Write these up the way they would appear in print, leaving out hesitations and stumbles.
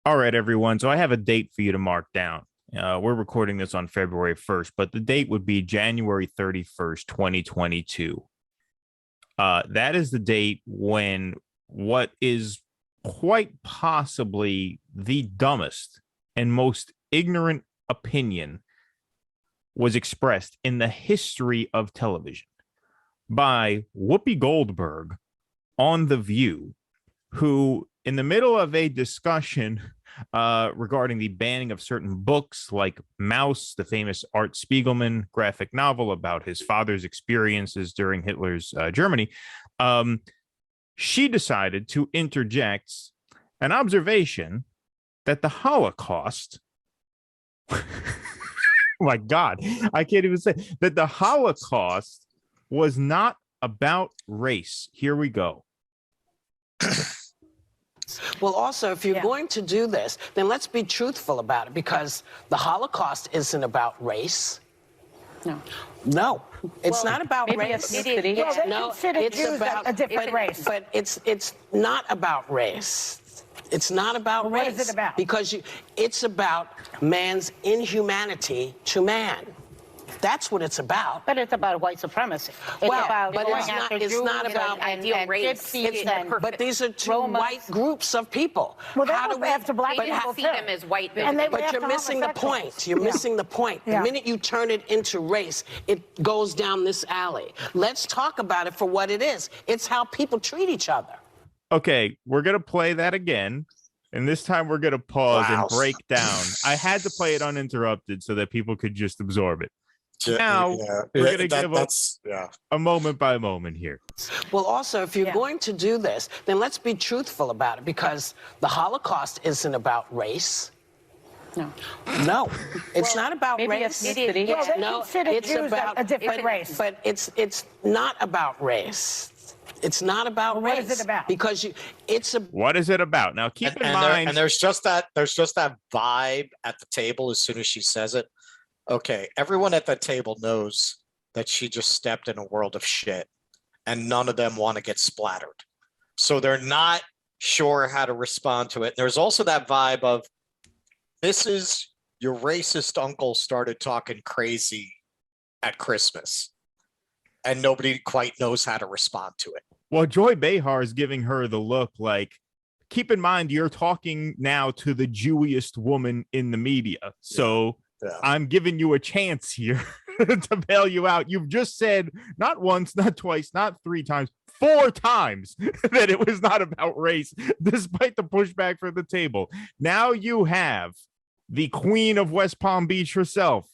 All right, everyone. So I have a date for you to mark down. We're recording this on February 1st, but the date would be January 31st, 2022. That is the date when what is quite possibly the dumbest and most ignorant opinion was expressed in the history of television by Whoopi Goldberg on The View, who, in the middle of a discussion regarding the banning of certain books like Maus, the famous Art Spiegelman graphic novel about his father's experiences during Hitler's Germany, she decided to interject an observation that the Holocaust, oh my God, I can't even say that the Holocaust was not about race. Here we go. Well, also, if you're going to do this, then let's be truthful about it, because the Holocaust isn't about race. No, it's not about race. No, it's about a different race. But it's not about race. It's not about race. What is it about? Because it's about man's inhumanity to man. That's what it's about. But it's about white supremacy. It's not about ideal race. But these are two white groups of people. Well, how do we have to black people see them as white people? But you're missing the point. You're missing the point. The minute you turn it into race, it goes down this alley. Let's talk about it for what it is. It's how people treat each other. Okay, we're going to play that again. And this time we're going to pause and break down. I had to play it uninterrupted so that people could just absorb it. Now, we're going to give a moment by moment here. Well, also, if you're going to do this, then let's be truthful about it, because the Holocaust isn't about race. No, it's not about race. No, it's about a different race. But it's not about race. It's not about race. What is it about? Because what is it about? Now, keep in mind, there's just that vibe at the table as soon as she says it. Okay, everyone at that table knows that she just stepped in a world of shit, and none of them want to get splattered. So they're not sure how to respond to it. There's also that vibe of, this is your racist uncle started talking crazy at Christmas, and nobody quite knows how to respond to it. Well, Joy Behar is giving her the look like, keep in mind, you're talking now to the Jewiest woman in the media. So I'm giving you a chance here to bail you out. You've just said not once, not twice, not 3 times, 4 times that it was not about race, despite the pushback from the table. Now you have the queen of West Palm Beach herself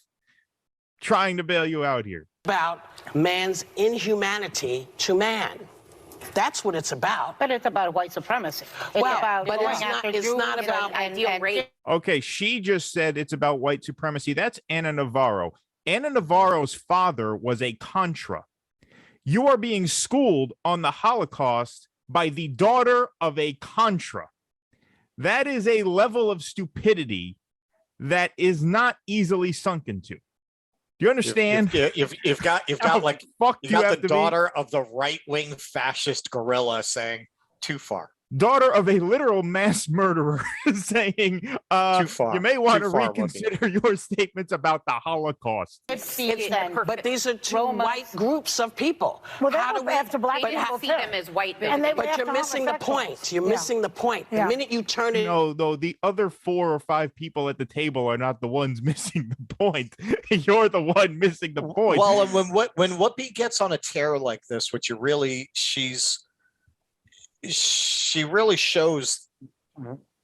trying to bail you out here. About man's inhumanity to man. That's what it's about. But it's about white supremacy. It's not about ideal race. Okay, she just said it's about white supremacy. That's Ana Navarro. Ana Navarro's father was a Contra. You are being schooled on the Holocaust by the daughter of a Contra. That is a level of stupidity that is not easily sunk into. Do you understand? You've got the daughter of the right-wing fascist gorilla saying too far. Daughter of a literal mass murderer saying too far. You may want to reconsider your statements about the Holocaust. But these are two white groups of people. Well, how do we have to black people see them as white people? But you're missing the point. You're missing the point. The minute you turn it... No, the other 4 or 5 people at the table are not the ones missing the point. You're the one missing the point. Well, and when Whoopi gets on a tear like this, which she really shows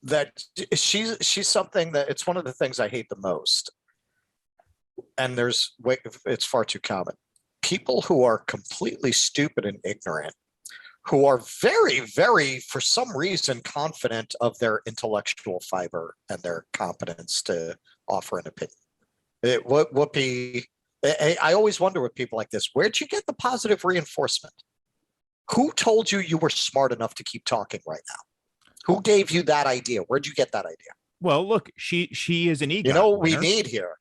that she's something that it's one of the things I hate the most. And it's far too common. People who are completely stupid and ignorant, who are very, very, for some reason, confident of their intellectual fiber and their competence to offer an opinion. Whoopi, I always wonder with people like this, where'd you get the positive reinforcement? Who told you were smart enough to keep talking right now? Who gave you that idea? Where'd you get that idea? Well, look, she is an ego. You know what we need here?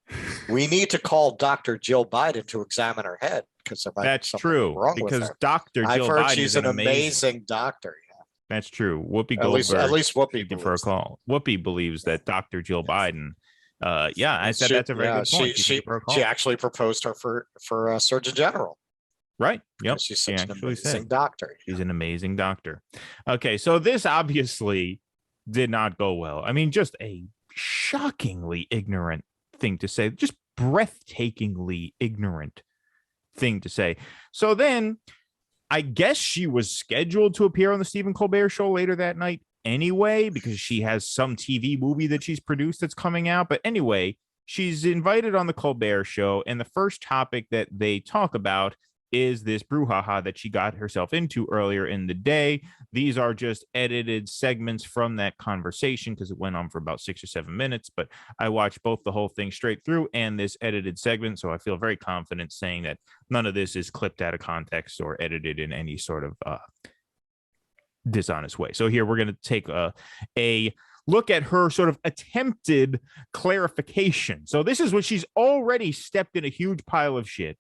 We need to call Dr. Jill Biden to examine her head, because there might be something wrong with her. Dr. Jill I've heard Biden she's an amazing doctor. That's true. Whoopi At least Goldberg, Whoopi for a believes call. Whoopi believes that Dr. Jill Biden. Yeah, I said that's a very good point. She actually proposed her for Surgeon General. Right. Yep. She's such an actually amazing doctor. She's an amazing doctor. Okay, so this obviously did not go well. I mean, just a shockingly ignorant thing to say, just breathtakingly ignorant thing to say. So then I guess she was scheduled to appear on the Stephen Colbert show later that night anyway, because she has some TV movie that she's produced that's coming out. But anyway, she's invited on the Colbert show, and the first topic that they talk about is this brouhaha that she got herself into earlier in the day. These are just edited segments from that conversation because it went on for about 6 or 7 minutes, but I watched both the whole thing straight through and this edited segment, so I feel very confident saying that none of this is clipped out of context or edited in any sort of dishonest way. So here we're going to take a look at her sort of attempted clarification. So this is when she's already stepped in a huge pile of shit.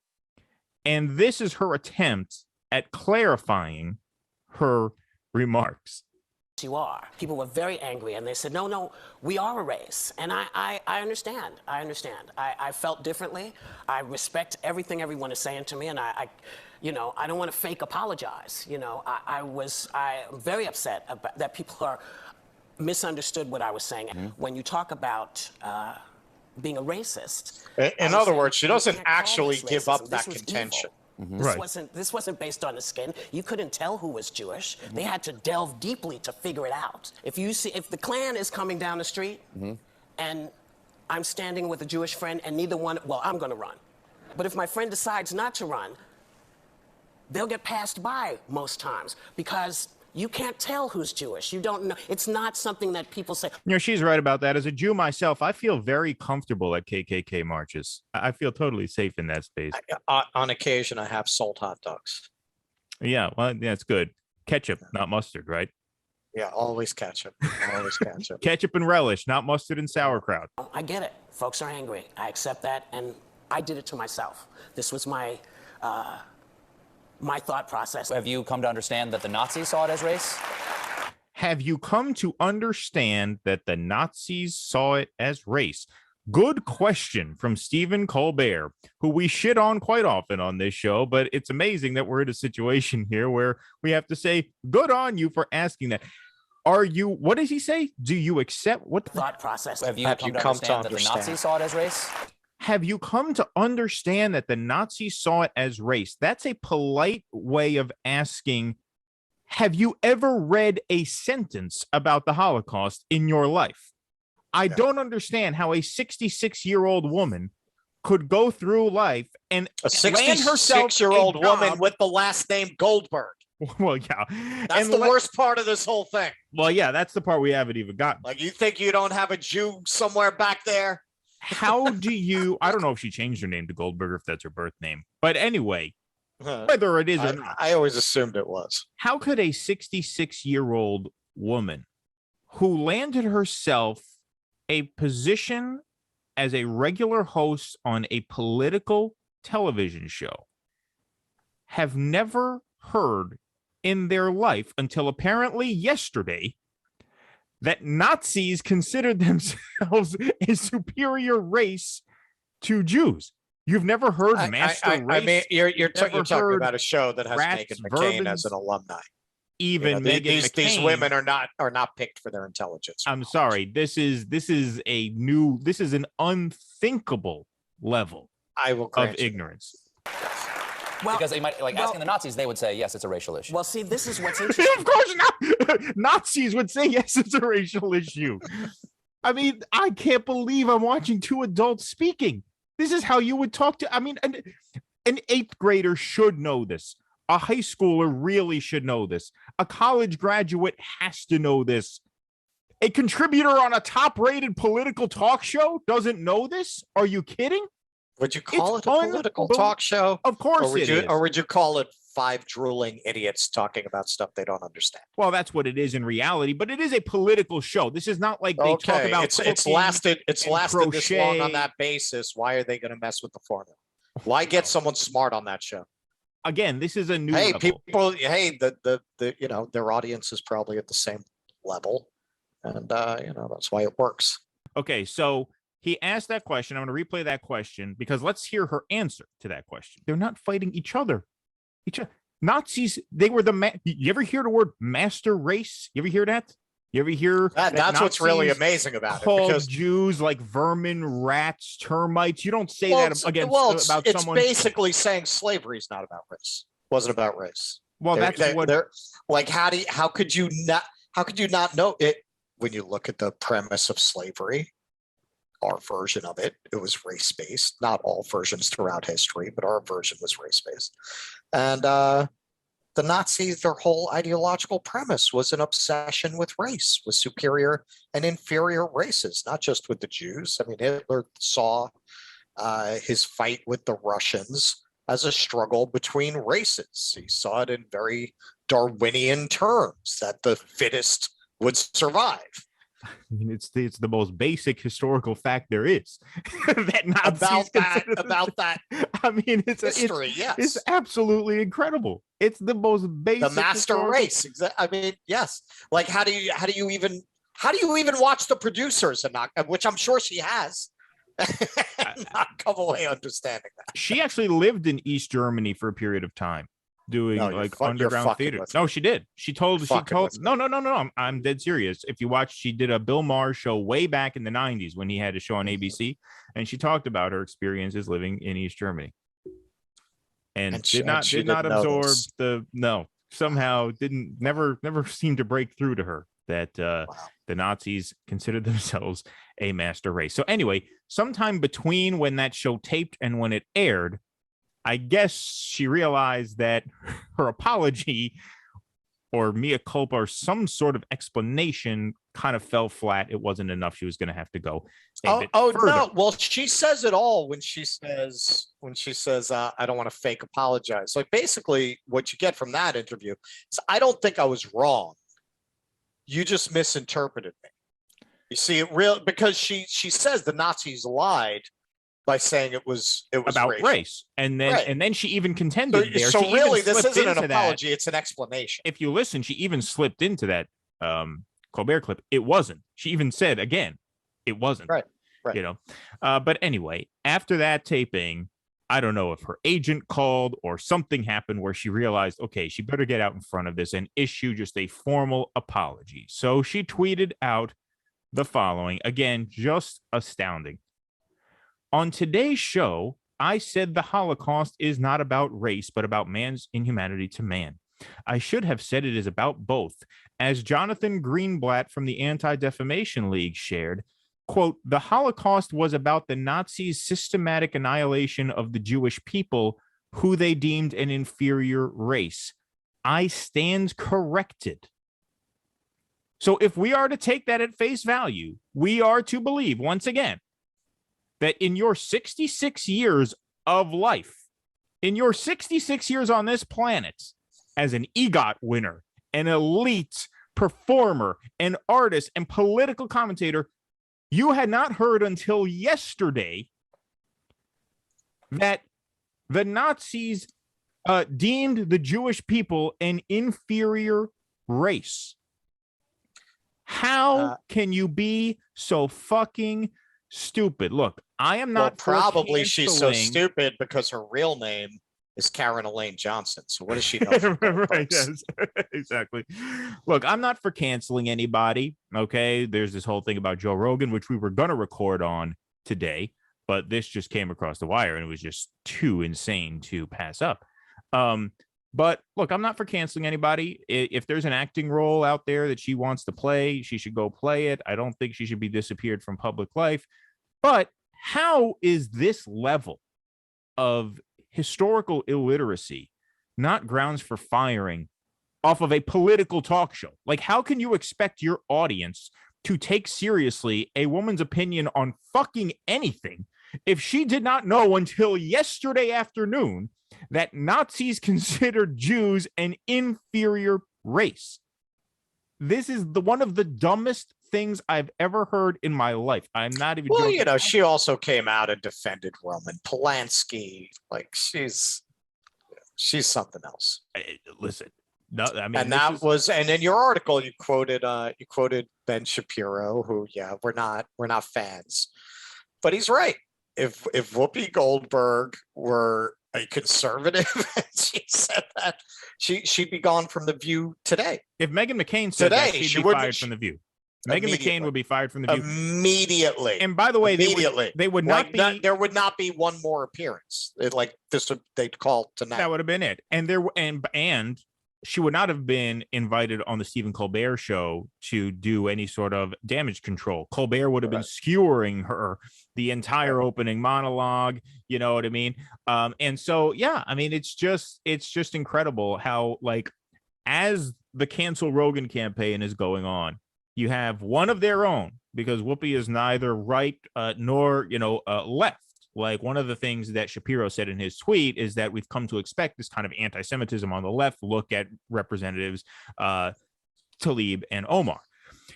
And this is her attempt at clarifying her remarks. You are. People were very angry, and they said, no, we are a race. And I understand. I felt differently. I respect everything everyone is saying to me, and I don't want to fake apologize. I'm very upset about that people are misunderstood what I was saying. Mm-hmm. When you talk about being a racist. In other words, she doesn't actually give up that contention. Mm-hmm. This wasn't based on the skin. You couldn't tell who was Jewish. Mm-hmm. They had to delve deeply to figure it out. If the Klan is coming down the street and I'm standing with a Jewish friend and I'm going to run. But if my friend decides not to run, they'll get passed by most times because you can't tell who's Jewish. You don't know. It's not something that people say. She's right about that. As a Jew myself, I feel very comfortable at KKK marches. I feel totally safe in that space. On occasion, I have sold hot dogs. Yeah, well, that's good. Ketchup, not mustard, right? Yeah, always ketchup. Always ketchup. Ketchup and relish, not mustard and sauerkraut. I get it. Folks are angry. I accept that, and I did it to myself. This was my thought process. Have you come to understand that the Nazis saw it as race? Have you come to understand that the Nazis saw it as race? Good question from Stephen Colbert, who we shit on quite often on this show, but it's amazing that we're in a situation here where we have to say, good on you for asking that. What does he say? Do you accept what the thought process? Have you come to understand that the Nazis saw it as race? Have you come to understand that the Nazis saw it as race? That's a polite way of asking, have you ever read a sentence about the Holocaust in your life? I don't understand how a 66-year-old woman could go through life and a 66-year-old woman with the last name Goldberg. Well, yeah. That's the worst part of this whole thing. Well, yeah, that's the part we haven't even gotten. Like, you think you don't have a Jew somewhere back there? How do you, I don't know if she changed her name to Goldberg or if that's her birth name, but anyway, whether it is or not. I always assumed it was. How could a 66-year-old woman who landed herself a position as a regular host on a political television show have never heard in their life until apparently yesterday that Nazis considered themselves a superior race to Jews? You've never heard Master Race? I mean, you're talking about a show that has Meghan McCain as an alumni. Even these women are not picked for their intelligence. I'm sorry. This is an unthinkable level of ignorance. Well, because they might asking the Nazis, they would say, yes, it's a racial issue. Well, see, this is what's interesting. Of course not. Nazis would say, yes, it's a racial issue. I mean, I can't believe I'm watching two adults speaking. This is how you would talk to, I mean, an eighth grader should know this. A high schooler really should know this. A college graduate has to know this. A contributor on a top-rated political talk show doesn't know this? Are you kidding? Would you call it a political talk show? Of course it is. Or would you call it five drooling idiots talking about stuff they don't understand? Well, that's what it is in reality, but it is a political show. This is not like they talk about it's lasted this long on that basis. Why are they going to mess with the formula? Why get someone smart on that show? again, this is a new Hey, level. people, hey, the you know, their audience is probably at the same level. And you know, that's why it works. Okay, so he asked that question. I'm going to replay that question because let's hear her answer to that question. They're not fighting each other. Nazis, they were you ever hear the word master race? You ever hear that? You ever hear that's what's really amazing about it, because Jews like vermin, rats, termites. You don't say that against about it's someone. Basically saying slavery is not about race. Wasn't about race. Well, they're like, how could you not know it when you look at the premise of slavery? Our version of it was race-based. Not all versions throughout history, but our version was race-based. And the Nazis, their whole ideological premise was an obsession with race, with superior and inferior races, not just with the Jews. I mean, Hitler saw his fight with the Russians as a struggle between races. He saw it in very Darwinian terms, that the fittest would survive. I mean, it's the most basic historical fact there is. That Nazis about that. I mean, it's history. Yes, it's absolutely incredible. It's the most basic. The master race. I mean, yes. Like, how do you even watch the producers and not, which I'm sure she has, not come away understanding that. She actually lived in East Germany for a period of time, doing underground theater. No, she did. She told no. I'm dead serious. If you watch, she did a Bill Maher show way back in the 90s when he had a show on ABC, and she talked about her experiences living in East Germany. And did not absorb somehow never seemed to break through to her that the Nazis considered themselves a master race. So anyway, sometime between when that show taped and when it aired, I guess she realized that her apology or mea culpa or some sort of explanation kind of fell flat. It wasn't enough. She was going to have to go. No. Well, she says it all when she says, I don't want to fake apologize. Like, basically what you get from that interview is, I don't think I was wrong. You just misinterpreted me. You see, because she says the Nazis lied by saying it was about race, and then she even contended there. So really, this isn't an apology; it's an explanation. If you listen, she even slipped into that Colbert clip. It wasn't. She even said again, it wasn't. Right. You know. But anyway, after that taping, I don't know if her agent called or something happened where she realized, okay, she better get out in front of this and issue just a formal apology. So she tweeted out the following, again, just astounding. On today's show, I said the Holocaust is not about race, but about man's inhumanity to man. I should have said it is about both. As Jonathan Greenblatt from the Anti-Defamation League shared, quote, the Holocaust was about the Nazis' systematic annihilation of the Jewish people, who they deemed an inferior race. I stand corrected. So if we are to take that at face value, we are to believe, once again, that in your 66 years of life, in your 66 years on this planet, as an EGOT winner, an elite performer, an artist, and political commentator, you had not heard until yesterday that the Nazis deemed the Jewish people an inferior race. How can you be so fucking stupid? Look, I am not probably she's so stupid because her real name is Karen Elaine Johnson. So what does she know? Right, yes. Exactly. Look, I'm not for canceling anybody. Okay. There's this whole thing about Joe Rogan, which we were going to record on today, but this just came across the wire and it was just too insane to pass up. But look, I'm not for canceling anybody. If there's an acting role out there that she wants to play, she should go play it. I don't think she should be disappeared from public life. But how is this level of historical illiteracy not grounds for firing off of a political talk show? Like, how can you expect your audience to take seriously a woman's opinion on fucking anything if she did not know until yesterday afternoon that Nazis considered Jews an inferior race? This is one of the dumbest things I've ever heard in my life. I'm not even joking. You know, she also came out and defended Roman Polanski. Like, she's She's something else. Listen, no, I mean, And that was, and in your article, you quoted Ben Shapiro, who, we're not fans, but he's right. If Whoopi Goldberg were a conservative and she said that, she'd be gone from The View today. If Meghan McCain said that, she'd be fired from The View. Meghan McCain would be fired from The View immediately. And by the way, they would not be. There would not be one more appearance. They'd call tonight. That would have been it. And she would not have been invited on the Stephen Colbert show to do any sort of damage control. Colbert would have been skewering her the entire opening monologue. You know what I mean? And so, I mean, it's just incredible how, like, as the cancel Rogan campaign is going on, you have one of their own, because Whoopi is neither right nor, left. Like, one of the things that Shapiro said in his tweet is that we've come to expect this kind of anti-Semitism on the left. Look at Representatives Tlaib and Omar.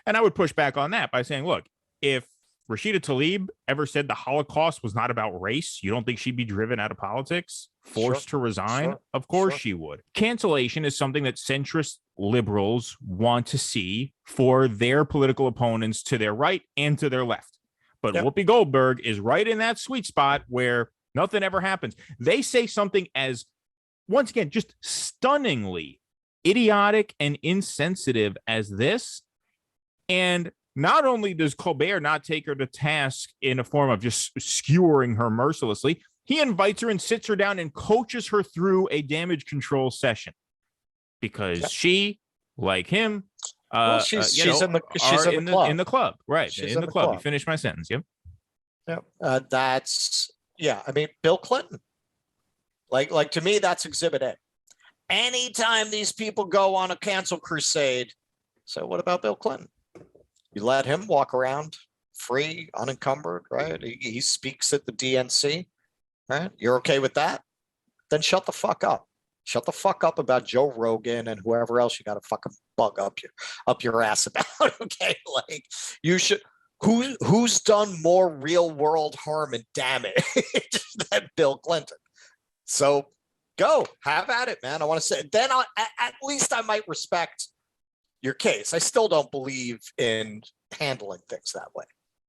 And I would push back on that by saying, look, if Rashida Tlaib ever said the Holocaust was not about race, you don't think she'd be driven out of politics, forced to resign? Of course she would. Cancellation is something that centrist liberals want to see for their political opponents to their right and to their left. But Whoopi Goldberg is right in that sweet spot where nothing ever happens. They say something as, once again, just stunningly idiotic and insensitive as this. And not only does Colbert not take her to task in a form of just skewering her mercilessly, he invites her and sits her down and coaches her through a damage control session because she, like him, she's in the club. In the club, right? She's in the club. You finished my sentence. Yep. I mean, Bill Clinton. Like to me, that's Exhibit A. Anytime these people go on a cancel crusade, so what about Bill Clinton? You let him walk around free, unencumbered, right? He speaks at the DNC, right? You're okay with that? Then shut the fuck up. Shut the fuck up about Joe Rogan and whoever else you got to fucking bug up your ass about. Okay, like you should. Who's done more real world harm and damage than Bill Clinton? So go have at it, man. I want to say then at least I might respect your case. I still don't believe in handling things that way,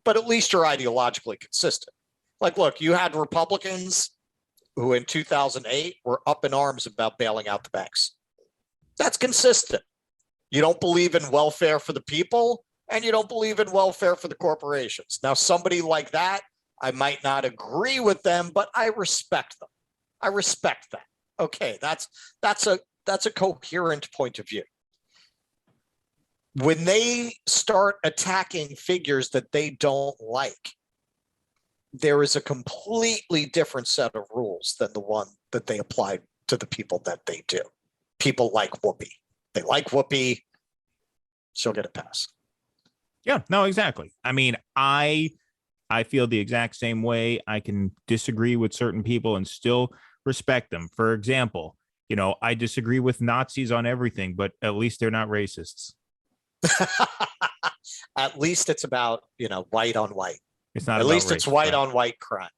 but at least you're ideologically consistent. Like, look, you had Republicans who in 2008 were up in arms about bailing out the banks. That's consistent. You don't believe in welfare for the people, and you don't believe in welfare for the corporations. Now, somebody like that, I might not agree with them, but I respect them. I respect that. Okay, that's a coherent point of view. When they start attacking figures that they don't like, there is a completely different set of rules than the one that they apply to the people that they do. People like Whoopi. They like Whoopi. She'll get a pass. Yeah, no, exactly. I mean, I feel the exact same way. I can disagree with certain people and still respect them. For example, I disagree with Nazis on everything, but at least they're not racists. At least it's about, white on white. It's not. At least it's white on white crime.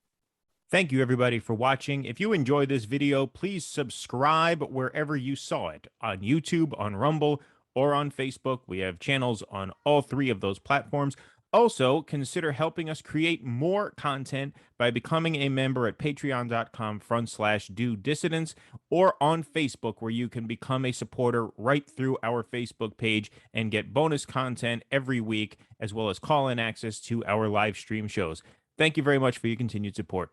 Thank you, everybody, for watching. If you enjoyed this video, please subscribe wherever you saw it, on YouTube, on Rumble, or on Facebook. We have channels on all three of those platforms. Also, consider helping us create more content by becoming a member at patreon.com/DoDissidents or on Facebook, where you can become a supporter right through our Facebook page and get bonus content every week, as well as call-in access to our live stream shows. Thank you very much for your continued support.